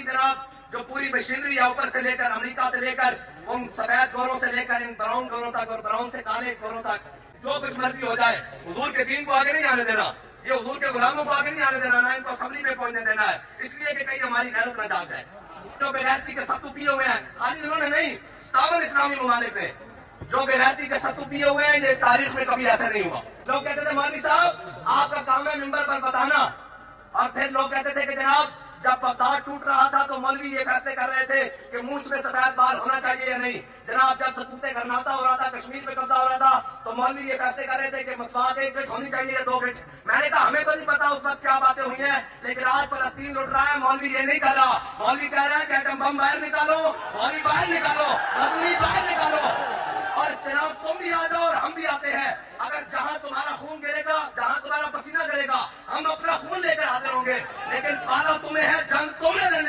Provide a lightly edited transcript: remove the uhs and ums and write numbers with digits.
जनाब जो पूरी मशीनरी है ऊपर से लेकर अमेरिका से लेकर उन सफेद गोरों से लेकर इन ब्राउन गोरों तक और ब्राउन से काले गोरों तक जो कुछ मर्जी हो जाए, हुजूर के दीन को आगे नहीं आने देना, ये हुजूर के गुलामों को आगे नहीं आने देना, ना इनको असेंबली में पहुंचने देना है, इसलिए कि कहीं हमारी गैरत न जाग जाए। जो बेगैरती के सत्तू पिए हुए हैं, खाली उन्होंने नहीं, 57 इस्लामी ममालिक में जो बेगैरती के सत्तू पिए हुए हैं, ये तारीख में कभी ऐसा नहीं हुआ। लोग कहते थे मौलवी साहब आपका काम है मिंबर पर बताना, और फिर लोग कहते थे कि जनाब जब बगदाद टूट रहा था तो मौलवी ये फैसले कर रहे थे कि मूंछ में सफेद बाल होना चाहिए या नहीं। जनाब जब सकूते गरनाता हो रहा था, कश्मीर में कब्जा हो रहा था, तो मौलवी ये फैसले कर रहे थे कि मसवाक 1 गिट होनी चाहिए या 2 गिट। मैंने कहा हमें तो नहीं पता उस वक्त क्या बातें हुई हैं, लेकिन आज फलस्तीन लुट रहा है, मौलवी ये नहीं कर रहा। मौलवी कह रहा है कि एटम बम बाहर निकालो, मौलवी बाहर निकालो, गजनी बाहर निकालो, और जनाब तुम भी आ जाओ और हम भी आते हैं। अगर जहां तुम्हारा खून गिरेगा, जहां तुम्हारा पसीना गिरेगा, हम अपना खून लेकर हाजिर होंगे, लेकिन पाला तुम्हें है, जंग तुम्हें लड़नी